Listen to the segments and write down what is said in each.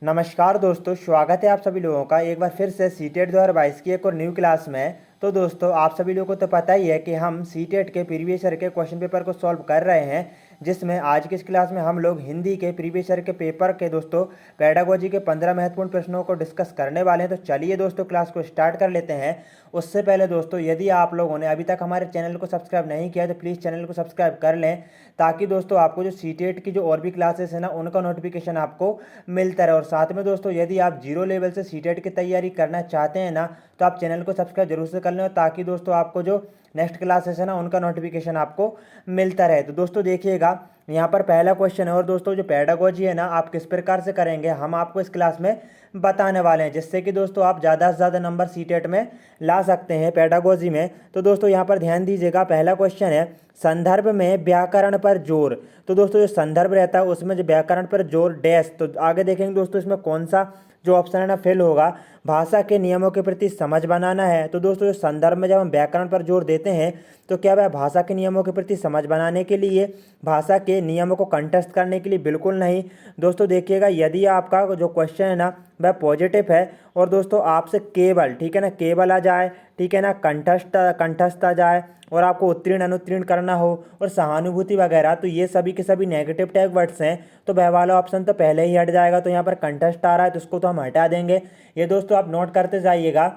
नमस्कार दोस्तों, स्वागत है आप सभी लोगों का एक बार फिर से सीटेट 2022 की एक और न्यू क्लास में। तो दोस्तों आप सभी लोगों को तो पता ही है कि हम सीटेट के प्रीवियस ईयर के क्वेश्चन पेपर को सॉल्व कर रहे हैं, जिसमें आज की इस क्लास में हम लोग हिंदी के प्रीवियस ईयर के पेपर के दोस्तों पेडागोजी के 15 महत्वपूर्ण प्रश्नों को डिस्कस करने वाले हैं। तो चलिए दोस्तों क्लास को स्टार्ट कर लेते हैं। उससे पहले दोस्तों यदि आप लोगों ने अभी तक हमारे चैनल को सब्सक्राइब नहीं किया तो प्लीज़ चैनल को सब्सक्राइब कर लें, ताकि दोस्तों आपको जो सीटेट की जो और भी क्लासेस है ना उनका नोटिफिकेशन आपको मिलता रहे। और साथ में दोस्तों यदि आप जीरो लेवल से सीटेट की तैयारी करना चाहते हैं ना तो आप चैनल को सब्सक्राइब जरूर से कर लें, ताकि दोस्तों आपको जो नेक्स्ट क्लासेस है ना उनका नोटिफिकेशन आपको मिलता रहे। तो दोस्तों देखिएगा, यहाँ पर पहला क्वेश्चन है और दोस्तों जो पेडागोजी है ना आप किस प्रकार से करेंगे हम आपको इस क्लास में बताने वाले हैं, जिससे कि दोस्तों आप ज़्यादा से ज़्यादा नंबर सीटेट में ला सकते हैं पेडागोजी में। तो दोस्तों यहाँ पर ध्यान दीजिएगा, पहला क्वेश्चन है संदर्भ में व्याकरण पर जोर। तो दोस्तों जो संदर्भ रहता है उसमें जो व्याकरण पर जोर डैश, तो आगे देखेंगे दोस्तों इसमें कौन सा जो ऑप्शन है ना फेल होगा। भाषा के नियमों के प्रति समझ बनाना है। तो दोस्तों जो संदर्भ में जब हम व्याकरण पर जोर देते हैं तो क्या वह भाषा के नियमों के प्रति समझ बनाने के लिए, भाषा के नियमों को कंठस्थ करने के लिए? बिल्कुल नहीं। दोस्तों देखिएगा, यदि आपका जो क्वेश्चन है ना वह पॉजिटिव है और दोस्तों आपसे केवल, ठीक है ना, केवल आ जाए, ठीक है ना, कंठस्थ आ जाए और आपको उत्तीर्ण अनुत्तीर्ण करना हो और सहानुभूति वगैरह, तो ये सभी के सभी नेगेटिव टैग वर्ड्स हैं, तो वह वाला ऑप्शन तो पहले ही हट जाएगा। तो यहाँ पर कंठस्थ आ रहा है तो उसको तो हम हटा देंगे। ये दोस्तों आप नोट करते जाइएगा।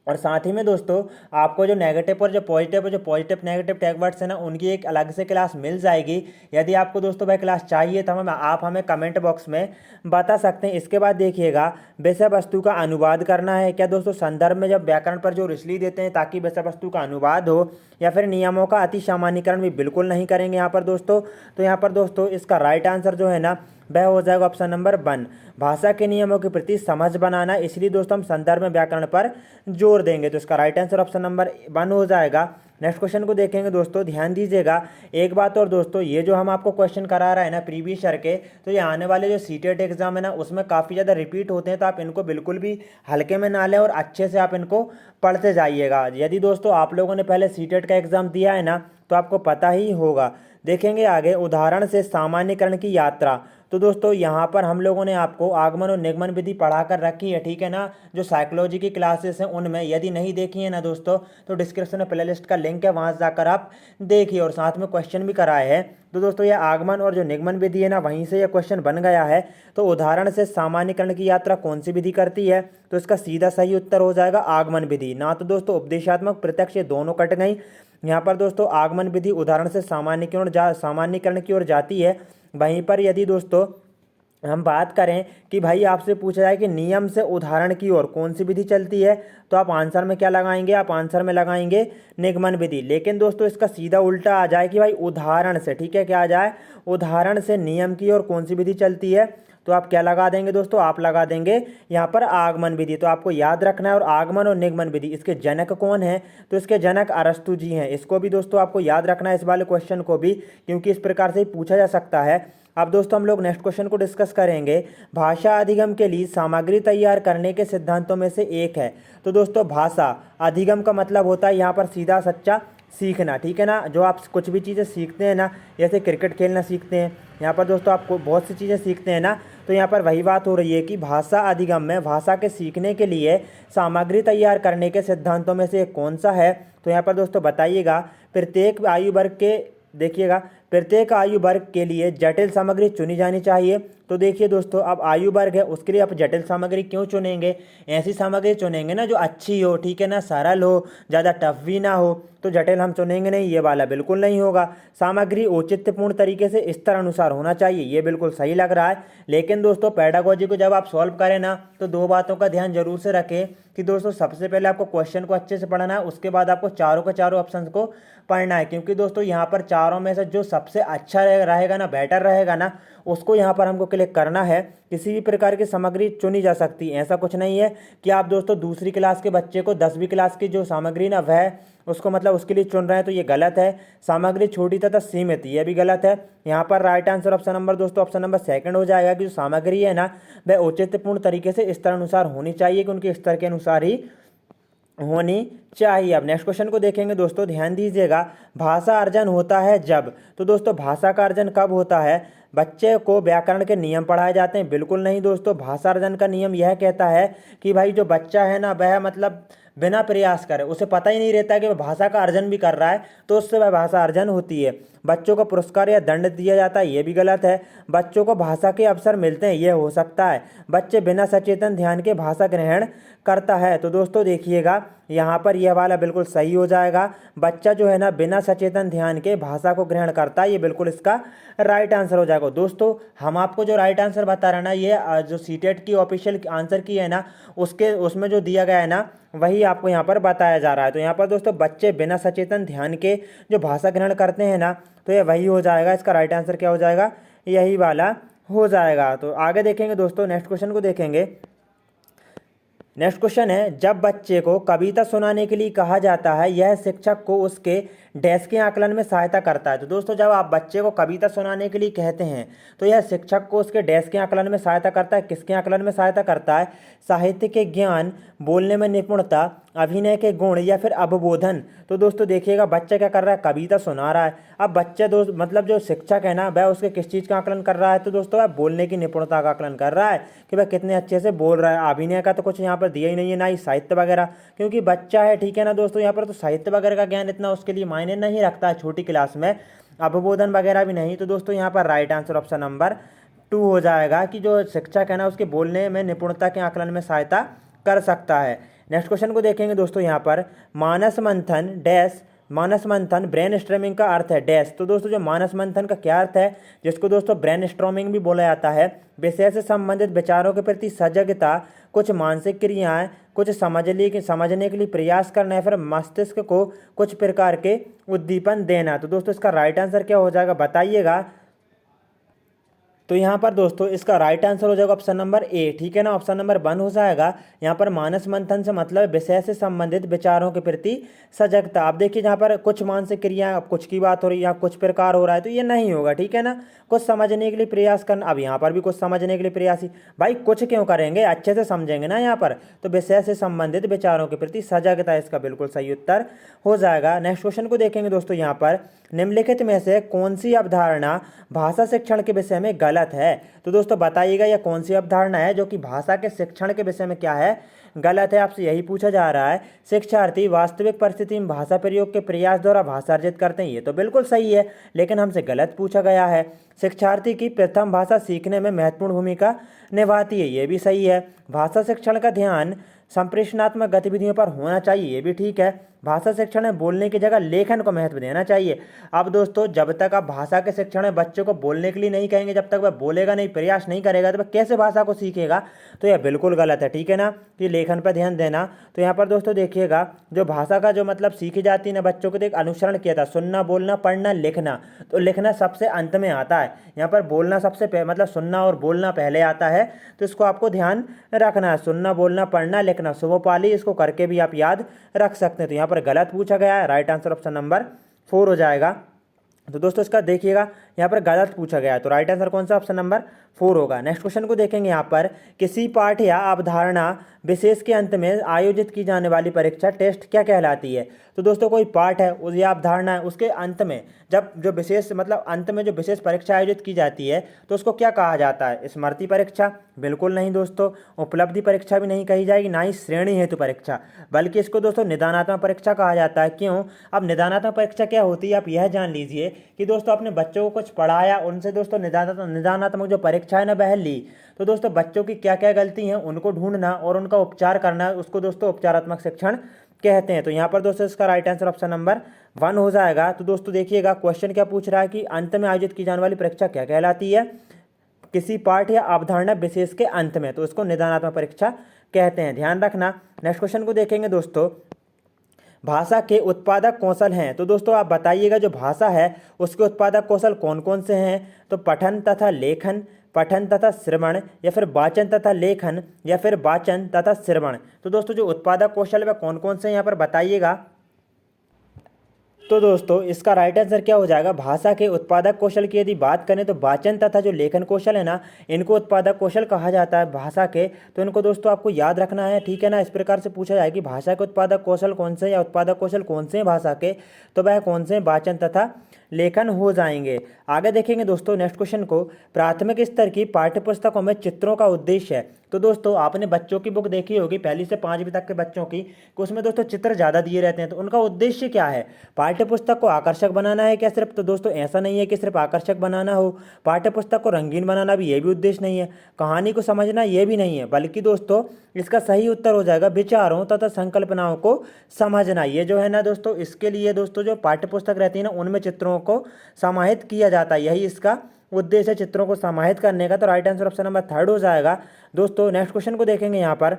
और साथ ही में दोस्तों आपको जो नेगेटिव और जो पॉजिटिव नेगेटिव टैग वर्ड्स है ना उनकी एक अलग से क्लास मिल जाएगी। यदि आपको दोस्तों वह क्लास चाहिए तो आप हमें कमेंट बॉक्स में बता सकते हैं। इसके बाद देखिएगा, विषय वस्तु का अनुवाद करना है। क्या दोस्तों संदर्भ में जब व्याकरण पर जो इसलिए देते हैं ताकि विषय वस्तु का अनुवाद हो, या फिर नियमों का अति सामान्यीकरण भी बिल्कुल नहीं करेंगे यहाँ पर दोस्तों। तो यहाँ पर दोस्तों इसका राइट आंसर जो है ना वह हो जाएगा ऑप्शन नंबर 1, भाषा के नियमों के प्रति समझ बनाना। इसलिए दोस्तों हम संदर्भ में व्याकरण पर जोर देंगे, तो इसका राइट आंसर ऑप्शन नंबर 1 हो जाएगा। नेक्स्ट क्वेश्चन को देखेंगे दोस्तों, ध्यान दीजिएगा एक बात और दोस्तों, ये जो हम आपको क्वेश्चन करा रहा है ना प्रीवियस ईयर के, तो ये आने वाले जो सीटेट एग्जाम है ना उसमें काफ़ी ज़्यादा रिपीट होते हैं, तो आप इनको बिल्कुल भी हल्के में ना लें और अच्छे से आप इनको पढ़ते जाइएगा। यदि दोस्तों आप लोगों ने पहले सीटेट का एग्ज़ाम दिया है ना तो आपको पता ही होगा। देखेंगे आगे, उदाहरण से सामान्यीकरण की यात्रा। तो दोस्तों यहाँ पर हम लोगों ने आपको आगमन और निगमन विधि पढ़ा कर रखी है, ठीक है ना, जो साइकोलॉजी की क्लासेस हैं उनमें। यदि नहीं देखी है ना दोस्तों तो डिस्क्रिप्शन में प्ले लिस्ट का लिंक है, वहाँ जाकर आप देखिए, और साथ में क्वेश्चन भी कराए हैं। तो दोस्तों यह आगमन और जो निगमन विधि है ना वहीं से यह क्वेश्चन बन गया है। तो उदाहरण से सामान्यीकरण की यात्रा कौन सी विधि करती है? तो इसका सीधा सही उत्तर हो जाएगा आगमन विधि। ना तो दोस्तों उपदेशात्मक प्रत्यक्ष, ये दोनों कट गई। यहाँ पर दोस्तों आगमन विधि उदाहरण से सामान्यीकरण की ओर जाती है। वहीं पर यदि दोस्तों हम बात करें कि भाई आपसे पूछा जाए कि नियम से उदाहरण की ओर कौन सी विधि चलती है, तो आप आंसर में क्या लगाएंगे? आप आंसर में लगाएंगे निगमन विधि। लेकिन दोस्तों इसका सीधा उल्टा आ जाए कि भाई उदाहरण से, ठीक है, क्या आ जाए, उदाहरण से नियम की ओर कौन सी विधि चलती है, तो आप क्या लगा देंगे दोस्तों? आप लगा देंगे यहाँ पर आगमन विधि। तो आपको याद रखना है। और आगमन और निगमन विधि, इसके जनक कौन है? तो इसके जनक अरस्तु जी हैं। इसको भी दोस्तों आपको याद रखना है, इस वाले क्वेश्चन को भी, क्योंकि इस प्रकार से ही पूछा जा सकता है। अब दोस्तों हम लोग नेक्स्ट क्वेश्चन को डिस्कस करेंगे। भाषा अधिगम के लिए सामग्री तैयार करने के सिद्धांतों में से एक है। तो दोस्तों भाषा अधिगम का मतलब होता है यहाँ पर सीधा सच्चा सीखना, ठीक है ना। जो आप कुछ भी चीज़ें सीखते हैं ना, जैसे क्रिकेट खेलना सीखते हैं, यहाँ पर दोस्तों आपको बहुत सी चीज़ें सीखते हैं ना, तो यहाँ पर वही बात हो रही है कि भाषा अधिगम में भाषा के सीखने के लिए सामग्री तैयार करने के सिद्धांतों में से कौन सा है? तो यहाँ पर दोस्तों बताइएगा, प्रत्येक आयु वर्ग के, देखिएगा, प्रत्येक आयु वर्ग के लिए जटिल सामग्री चुनी जानी चाहिए। तो देखिए दोस्तों, अब आयु वर्ग है उसके लिए आप जटिल सामग्री क्यों चुनेंगे? ऐसी सामग्री चुनेंगे ना जो अच्छी हो, ठीक है ना, सरल हो, ज़्यादा टफ भी ना हो। तो जटिल हम चुनेंगे नहीं, ये वाला बिल्कुल नहीं होगा। सामग्री औचित्यपूर्ण तरीके से स्तर अनुसार होना चाहिए, ये बिल्कुल सही लग रहा है। लेकिन दोस्तों पेडागोजी को जब आप सॉल्व करें ना तो दो बातों का ध्यान जरूर से रखें कि दोस्तों सबसे पहले आपको क्वेश्चन को अच्छे से पढ़ना है, उसके बाद आपको चारों के चारों ऑप्शन को पढ़ना है। क्योंकि दोस्तों यहाँ पर चारों में से जो सबसे अच्छा रहेगा ना, बेटर रहेगा ना, उसको यहाँ पर हमको क्लिक करना है। किसी भी प्रकार की सामग्री चुनी जा सकती है, ऐसा कुछ नहीं है कि आप दोस्तों दूसरी क्लास के बच्चे को 10वीं क्लास की जो सामग्री ना वह उसको मतलब उसके लिए चुन रहे हैं, तो ये गलत है। सामग्री छोटी तथा सीमित, ये भी गलत है। यहाँ पर राइट आंसर ऑप्शन नंबर दोस्तों ऑप्शन नंबर 2 हो जाएगा कि जो सामग्री है ना वह औचित्यपूर्ण तरीके से स्तर अनुसार होनी चाहिए, कि उनके स्तर के अनुसार ही होनी चाहिए। अब नेक्स्ट क्वेश्चन को देखेंगे दोस्तों, ध्यान दीजिएगा। भाषा अर्जन होता है जब, तो दोस्तों भाषा का अर्जन कब होता है? बच्चे को व्याकरण के नियम पढ़ाए जाते हैं? बिल्कुल नहीं दोस्तों। भाषा अर्जन का नियम यह कहता है कि भाई जो बच्चा है ना, वह मतलब बिना प्रयास करे, उसे पता ही नहीं रहता कि वह भाषा का अर्जन भी कर रहा है, तो उससे वह भाषा अर्जन होती है। बच्चों को पुरस्कार या दंड दिया जाता है, ये भी गलत है। बच्चों को भाषा के अवसर मिलते हैं, ये हो सकता है। बच्चे बिना सचेतन ध्यान के भाषा ग्रहण करता है, तो दोस्तों देखिएगा यहाँ पर यह वाला बिल्कुल सही हो जाएगा। बच्चा जो है ना बिना सचेतन ध्यान के भाषा को ग्रहण करता है, ये बिल्कुल इसका राइट आंसर हो जाएगा। दोस्तों हम आपको जो राइट आंसर बता रहे हैं ना, ये जो सीटेट की ऑफिशियल आंसर की है ना, उसमें जो दिया गया है ना, वही आपको यहाँ पर बताया जा रहा है। तो यहाँ पर दोस्तों बच्चे बिना सचेतन ध्यान के जो भाषा ग्रहण करते हैं ना, तो ये वही हो जाएगा। इसका राइट आंसर क्या हो जाएगा? यही वाला हो जाएगा। तो आगे देखेंगे दोस्तों, नेक्स्ट क्वेश्चन को देखेंगे। नेक्स्ट क्वेश्चन है, जब बच्चे को कविता सुनाने के लिए कहा जाता है, यह शिक्षक को उसके डैश के आकलन में सहायता करता है। तो दोस्तों जब आप बच्चे को कविता सुनाने के लिए कहते हैं, तो यह शिक्षक को उसके डैश के आकलन में सहायता करता है। किसके आकलन में सहायता करता है? साहित्य के ज्ञान, बोलने में निपुणता, अभिनय के गुण या फिर अवबोधन। तो दोस्तों देखिएगा बच्चा क्या कर रहा है? कविता सुना रहा है। अब बच्चा दोस्त मतलब जो शिक्षक है ना, वह उसके किस चीज़ का आकलन कर रहा है? तो दोस्तों वह बोलने की निपुणता का आकलन कर रहा है कि वह कितने अच्छे से बोल रहा है। अभिनय का तो कुछ यहाँ पर दिया ही नहीं है, ना ही साहित्य वगैरह, क्योंकि बच्चा है, ठीक है ना दोस्तों। यहाँ पर तो साहित्य वगैरह का ज्ञान इतना उसके लिए मायने नहीं रखता है छोटी क्लास में, अवबोधन वगैरह भी नहीं। तो दोस्तों यहाँ पर राइट आंसर ऑप्शन नंबर 2 हो जाएगा कि जो शिक्षक है ना, उसके बोलने में निपुणता के आकलन में सहायता कर सकता है। नेक्स्ट क्वेश्चन को देखेंगे दोस्तों, यहाँ पर मानस मंथन डैश, मानस मंथन ब्रेन स्ट्रॉमिंग का अर्थ है डैश। तो दोस्तों जो मानस मंथन का क्या अर्थ है, जिसको दोस्तों ब्रेन स्ट्रॉमिंग भी बोला जाता है? विषय से संबंधित विचारों के प्रति सजगता, कुछ मानसिक क्रियाएं, कुछ समझने के लिए प्रयास करना, है फिर मस्तिष्क को कुछ प्रकार के उद्दीपन देना। तो दोस्तों इसका राइट आंसर क्या हो जाएगा, बताइएगा। तो यहाँ पर दोस्तों इसका राइट आंसर हो जाएगा ऑप्शन नंबर ए, ठीक है ना। ऑप्शन नंबर 1 हो जाएगा। यहाँ पर मानस मंथन से मतलब विषय से संबंधित विचारों के प्रति सजगता। आप देखिए जहाँ पर कुछ मानसिक क्रिया, अब कुछ की बात हो रही है या कुछ प्रकार हो रहा है, तो ये नहीं होगा, ठीक है ना। कुछ समझने के लिए प्रयास करना, अब यहाँ पर भी कुछ समझने के लिए प्रयास ही, भाई कुछ क्यों करेंगे, अच्छे से समझेंगे ना यहाँ पर। तो विषय से संबंधित विचारों के प्रति सजगता इसका बिल्कुल सही उत्तर हो जाएगा। नेक्स्ट क्वेश्चन को देखेंगे दोस्तों, यहाँ पर निम्नलिखित में से कौन सी अवधारणा भाषा शिक्षण के विषय में गलत है? तो दोस्तों बताइएगा यह कौन सी अवधारणा है जो कि भाषा के शिक्षण के विषय में क्या है, गलत है। आपसे यही पूछा जा रहा है। शिक्षार्थी वास्तविक परिस्थिति में भाषा प्रयोग के प्रयास द्वारा भाषा अर्जित करते हैं, ये तो बिल्कुल सही है, लेकिन हमसे गलत पूछा गया है। शिक्षार्थी की प्रथम भाषा सीखने में महत्वपूर्ण भूमिका निभाती है, ये भी सही है। भाषा शिक्षण का ध्यान संप्रेषणात्मक गतिविधियों पर होना चाहिए, ये भी ठीक है। भाषा शिक्षण में बोलने की जगह लेखन को महत्व देना चाहिए। अब दोस्तों जब तक आप भाषा के शिक्षण में बच्चों को बोलने के लिए नहीं कहेंगे, जब तक वह बोलेगा नहीं, प्रयास नहीं करेगा, तो वह कैसे भाषा को सीखेगा? तो यह बिल्कुल गलत है, ठीक है ना। कि लेखन पर ध्यान देना। तो यहाँ पर दोस्तों देखिएगा, जो भाषा का जो मतलब सीखी जाती है ना बच्चों को, तो एक अनुसरण किया था, सुनना, बोलना, पढ़ना, लिखना। तो लिखना सबसे अंत में आता है, यहाँ पर बोलना सबसे मतलब सुनना और बोलना पहले आता है। तो इसको आपको ध्यान रखना है, सुनना, बोलना, पढ़ना, लिखना, सुबोपाली, इसको करके भी आप याद रख सकते हैं। तो यहाँ पर गलत पूछा गया है, राइट आंसर ऑप्शन नंबर 4 हो जाएगा। तो दोस्तों इसका देखिएगा यहाँ पर गलत पूछा गया है, तो राइट आंसर कौन सा, ऑप्शन नंबर 4 होगा। नेक्स्ट क्वेश्चन को देखेंगे, यहाँ पर किसी पाठ या अवधारणा विशेष के अंत में आयोजित की जाने वाली परीक्षा टेस्ट क्या कहलाती है? तो दोस्तों कोई पाठ है उस या अवधारणा है, उसके अंत में जब जो विशेष मतलब अंत में जो विशेष परीक्षा आयोजित की जाती है, तो उसको क्या कहा जाता है? स्मृति परीक्षा? बिल्कुल नहीं दोस्तों। उपलब्धि परीक्षा भी नहीं कही जाएगी, ना ही श्रेणी हेतु परीक्षा, बल्कि इसको दोस्तों निदानात्मक परीक्षा कहा जाता है। क्यों? अब निदानात्मक परीक्षा क्या होती है, आप यह जान लीजिए कि दोस्तों अपने बच्चों को कुछ पढ़ाया, उनसे दोस्तों निदानात्मक जो परीक्षा है ना वह ली, तो दोस्तों बच्चों की क्या क्या गलती हैं उनको ढूंढना और उनका उपचार करना, उसको दोस्तों उपचारात्मक शिक्षण कहते हैं। तो यहाँ पर दोस्तों इसका राइट आंसर ऑप्शन नंबर 1 हो जाएगा। तो दोस्तों देखिएगा क्वेश्चन क्या पूछ रहा है कि अंत में आयोजित की जाने वाली परीक्षा क्या कहलाती है? किसी पाठ या अवधारणा विशेष के अंत में, तो इसको निदानात्मक परीक्षा कहते हैं, ध्यान रखना। नेक्स्ट क्वेश्चन को देखेंगे दोस्तों, भाषा के उत्पादक कौशल हैं। तो दोस्तों आप बताइएगा जो भाषा है उसके उत्पादक कौशल कौन कौन से हैं? तो पठन तथा लेखन, पठन तथा श्रवण, या फिर वाचन तथा लेखन, या फिर वाचन तथा श्रवण। तो दोस्तों जो उत्पादक कौशल वह कौन कौन से हैं यहाँ पर बताइएगा। तो दोस्तों इसका राइट आंसर क्या हो जाएगा, भाषा के उत्पादक कौशल की यदि बात करें तो वाचन तथा जो लेखन कौशल है ना, इनको उत्पादक कौशल कहा जाता है भाषा के। तो इनको दोस्तों आपको याद रखना है, ठीक है ना। इस प्रकार से पूछा जाए कि भाषा के उत्पादक कौशल कौन से या उत्पादक कौशल कौन से हैं भाषा के, तो वह कौन से वाचन तथा लेखन हो जाएंगे। आगे देखेंगे दोस्तों नेक्स्ट क्वेश्चन को, प्राथमिक स्तर की पाठ्यपुस्तकों में चित्रों का उद्देश्य है। तो दोस्तों आपने बच्चों की बुक देखी होगी, पहली से 5वीं तक के बच्चों की, कि उसमें दोस्तों चित्र ज़्यादा दिए रहते हैं। तो उनका उद्देश्य क्या है, पाठ्यपुस्तक को आकर्षक बनाना है क्या सिर्फ? तो दोस्तों ऐसा नहीं है कि सिर्फ आकर्षक बनाना हो, पाठ्यपुस्तक को रंगीन बनाना भी ये भी उद्देश्य नहीं है, कहानी को समझना ये भी नहीं है, बल्कि दोस्तों इसका सही उत्तर हो जाएगा विचारों तथा संकल्पनाओं को समझना। ये जो है ना दोस्तों, इसके लिए दोस्तों जो पाठ्यपुस्तक रहती है ना, उनमें चित्रों को समाहित किया जाता है, यही इसका उद्देश्य है, चित्रों को समाहित करने का। तो राइट आंसर ऑप्शन नंबर 3 हो जाएगा। दोस्तों नेक्स्ट क्वेश्चन को देखेंगे यहाँ पर,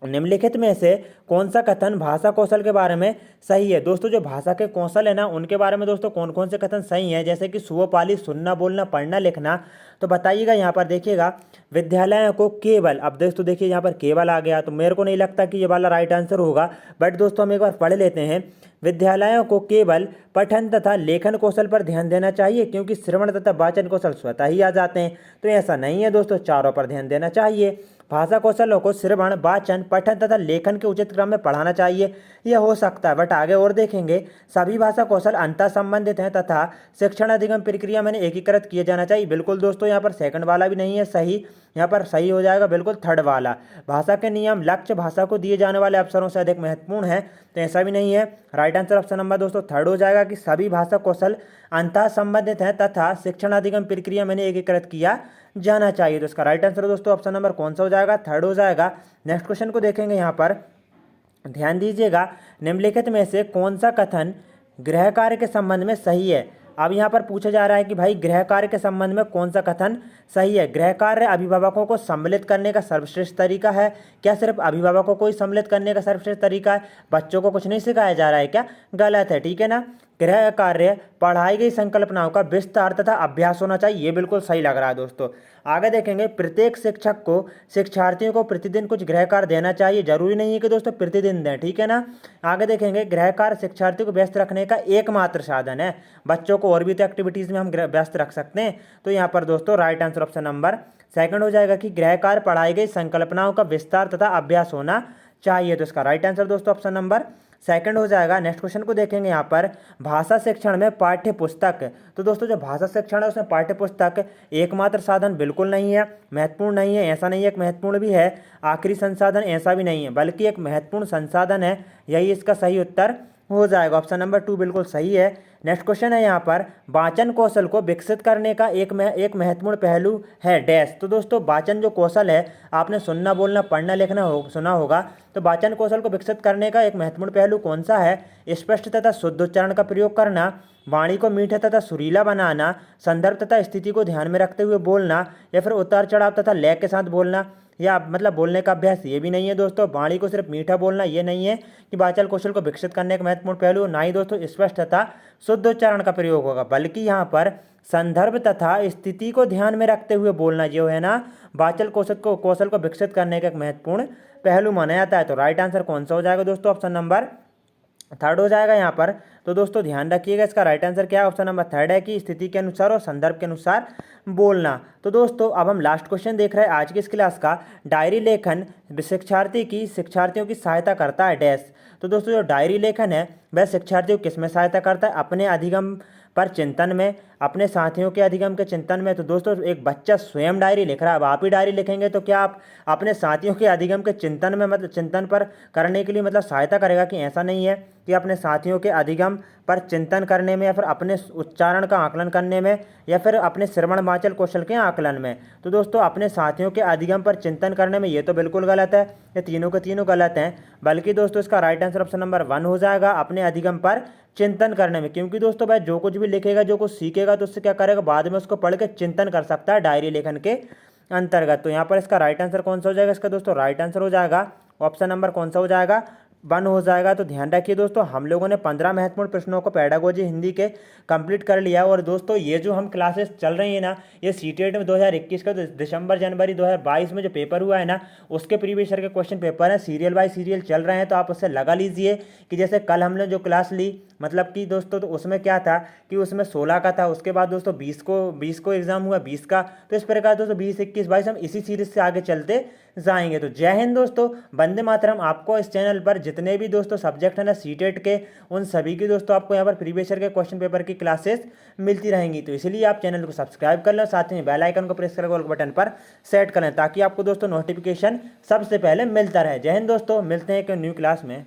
निम्नलिखित में से कौन सा कथन भाषा कौशल के बारे में सही है। दोस्तों जो भाषा के कौशल है ना, उनके बारे में दोस्तों कौन कौन से कथन सही हैं, जैसे कि सुवपाली, सुनना, बोलना, पढ़ना, लिखना। तो बताइएगा यहाँ पर, देखिएगा विद्यालयों को केवल, अब दोस्तों देखिए यहाँ पर केवल आ गया, तो मेरे को नहीं लगता कि ये वाला राइट आंसर होगा, बट दोस्तों हम एक बार पढ़ लेते हैं। विद्यालयों को केवल पठन तथा लेखन कौशल पर ध्यान देना चाहिए, क्योंकि श्रवण तथा वाचन कौशल स्वतः ही आ जाते हैं। तो ऐसा नहीं है दोस्तों, चारों पर ध्यान देना चाहिए। भाषा कौशलों को श्रवण, वाचन, पठन तथा लेखन के उचित क्रम में पढ़ाना चाहिए, यह हो सकता है, बट आगे और देखेंगे। सभी भाषा कौशल अंतः संबंधित हैं तथा शिक्षण अधिगम प्रक्रिया में एकीकृत किए जाना चाहिए। बिल्कुल दोस्तों यहाँ पर सेकंड वाला भी नहीं है सही, यहाँ पर सही हो जाएगा बिल्कुल थर्ड वाला। भाषा के नियम, लक्ष्य भाषा को दिए जाने वाले अवसरों से अधिक महत्वपूर्ण है, तो ऐसा भी नहीं है। राइट आंसर ऑप्शन नंबर दोस्तों 3 हो जाएगा कि सभी भाषा कौशल अंतः संबंधित हैं तथा शिक्षण अधिगम प्रक्रिया में एकीकृत किया जाना चाहिए। तो इसका राइट आंसर दोस्तों ऑप्शन नंबर कौन सा हो जाएगा, 3 हो जाएगा। नेक्स्ट क्वेश्चन को देखेंगे यहाँ पर, ध्यान दीजिएगा, निम्नलिखित में से कौन सा कथन गृह कार्य के संबंध में सही है। अब यहाँ पर पूछा जा रहा है कि भाई गृह कार्य के संबंध में कौन सा कथन सही है। गृह कार्य अभिभावकों को सम्मिलित करने का सर्वश्रेष्ठ तरीका है क्या? सिर्फ अभिभावकों को ही सम्मिलित करने का सर्वश्रेष्ठ तरीका है, बच्चों को कुछ नहीं सिखाया जा रहा है क्या? गलत है, ठीक है ना। गृह कार्य पढ़ाई गई संकल्पनाओं का विस्तार तथा अभ्यास होना चाहिए, ये बिल्कुल सही लग रहा है दोस्तों। आगे देखेंगे, प्रत्येक शिक्षक को शिक्षार्थियों को प्रतिदिन कुछ गृह कार्य देना चाहिए, जरूरी नहीं है कि दोस्तों प्रतिदिन दें, ठीक है ना। आगे देखेंगे, गृह कार्य शिक्षार्थियों को व्यस्त रखने का एकमात्र साधन है, बच्चों को और भी तो एक्टिविटीज़ में हम व्यस्त रख सकते हैं। तो यहाँ पर दोस्तों राइट आंसर ऑप्शन नंबर 2 हो जाएगा कि गृह कार्य पढ़ाई गई संकल्पनाओं का विस्तार तथा अभ्यास होना चाहिए। तो इसका राइट आंसर दोस्तों ऑप्शन नंबर 2 हो जाएगा। नेक्स्ट क्वेश्चन को देखेंगे यहाँ पर, भाषा शिक्षण में पाठ्य पुस्तक। तो दोस्तों जो भाषा शिक्षण है उसमें पाठ्य पुस्तक एकमात्र साधन बिल्कुल नहीं है, महत्वपूर्ण नहीं है, ऐसा नहीं है, एक महत्वपूर्ण भी है, आखिरी संसाधन ऐसा भी नहीं है, बल्कि एक महत्वपूर्ण संसाधन है, यही इसका सही उत्तर हो जाएगा। ऑप्शन नंबर 2 बिल्कुल सही है। नेक्स्ट क्वेश्चन है यहाँ पर, वाचन कौशल को विकसित करने का एक महत्वपूर्ण पहलू है डैश। तो दोस्तों वाचन जो कौशल है, आपने सुनना, बोलना, पढ़ना, लिखना सुना होगा, तो वाचन कौशल को विकसित करने का एक महत्वपूर्ण पहलू कौन सा है? स्पष्ट तथा शुद्ध उच्चारण का प्रयोग करना, वाणी को मीठा तथा सुरीला बनाना, संदर्भ तथा स्थिति को ध्यान में रखते हुए बोलना, या फिर उतार चढ़ाव तथा लय के साथ बोलना, या मतलब बोलने का अभ्यास, ये भी नहीं है दोस्तों। वाणी को सिर्फ मीठा बोलना, ये नहीं है कि वाचन कौशल को विकसित करने का महत्वपूर्ण पहलू, ना ही दोस्तों स्पष्ट तथा शुद्ध उच्चारण का प्रयोग होगा, बल्कि यहाँ पर संदर्भ तथा स्थिति को ध्यान में रखते हुए बोलना जो है ना, वाचन कौशल को विकसित करने का एक महत्वपूर्ण पहलू माना जाता है। तो राइट आंसर कौन सा हो जाएगा दोस्तों? ऑप्शन नंबर 3 हो जाएगा यहाँ पर। तो दोस्तों ध्यान रखिएगा, इसका राइट आंसर क्या है? ऑप्शन नंबर 3 है कि स्थिति के अनुसार और संदर्भ के अनुसार बोलना। तो दोस्तों अब हम लास्ट क्वेश्चन देख रहे हैं आज की इस क्लास का, डायरी लेखन शिक्षार्थियों की सहायता करता है डैश। तो दोस्तों जो डायरी लेखन है वह शिक्षार्थियों को किस में सहायता करता है? अपने अधिगम पर चिंतन में, अपने साथियों के अधिगम के चिंतन में। तो दोस्तों एक बच्चा स्वयं डायरी लिख रहा है, अब आप ही डायरी लिखेंगे तो क्या आप अपने साथियों के अधिगम के चिंतन में, मतलब चिंतन पर करने के लिए मतलब सहायता करेगा? कि ऐसा नहीं है कि अपने साथियों के अधिगम पर चिंतन करने में, या फिर अपने उच्चारण का आकलन करने में, या फिर अपने श्रवण वाचन कौशल के आकलन में। तो दोस्तों अपने साथियों के अधिगम पर चिंतन करने में, ये तो बिल्कुल गलत है, ये तीनों के तीनों गलत हैं, बल्कि दोस्तों इसका राइट आंसर ऑप्शन नंबर 1 हो जाएगा, अपने अधिगम पर चिंतन करने में। क्योंकि दोस्तों भाई जो कुछ भी लिखेगा, जो कुछ सीखेगा, तो उससे क्या करेगा, बाद में उसको पढ़ के चिंतन कर सकता है डायरी लेखन के अंतर्गत। तो यहाँ पर इसका राइट आंसर कौन सा हो जाएगा? इसका दोस्तों राइट आंसर हो जाएगा ऑप्शन नंबर कौन सा हो जाएगा? बंद हो जाएगा। तो ध्यान रखिए दोस्तों, हम लोगों ने 15 महत्वपूर्ण प्रश्नों को पेडागोजी हिंदी के कंप्लीट कर लिया। और दोस्तों ये जो हम क्लासेस चल रही है ना, ये सीटेट में 2021 का दिसंबर जनवरी 2022 में जो पेपर हुआ है ना, उसके प्रीवियस ईयर के क्वेश्चन पेपर है, सीरियल बाय सीरियल चल रहे हैं। तो आप उससे लगा लीजिए कि जैसे कल हमने जो क्लास ली, मतलब कि दोस्तों तो उसमें क्या था कि उसमें 16 का था, उसके बाद दोस्तों 20 को एग्जाम हुआ 20 का। तो इस प्रकार दोस्तों 20, 21, 22 हम इसी सीरीज से आगे चलते जाएंगे। तो जय हिंद दोस्तों, वंदे मातरम। आपको इस चैनल पर जितने भी दोस्तों सब्जेक्ट है ना सीटेट के, उन सभी की दोस्तों आपको यहाँ पर प्रीवियस ईयर के क्वेश्चन पेपर की क्लासेस मिलती रहेंगी। तो इसलिए आप चैनल को सब्सक्राइब कर लें, साथ में बेल आइकन को प्रेस करके ऑल बटन पर सेट कर लें, ताकि आपको दोस्तों नोटिफिकेशन सबसे पहले मिलता रहे। जय हिंद दोस्तों, मिलते हैं एक न्यू क्लास में।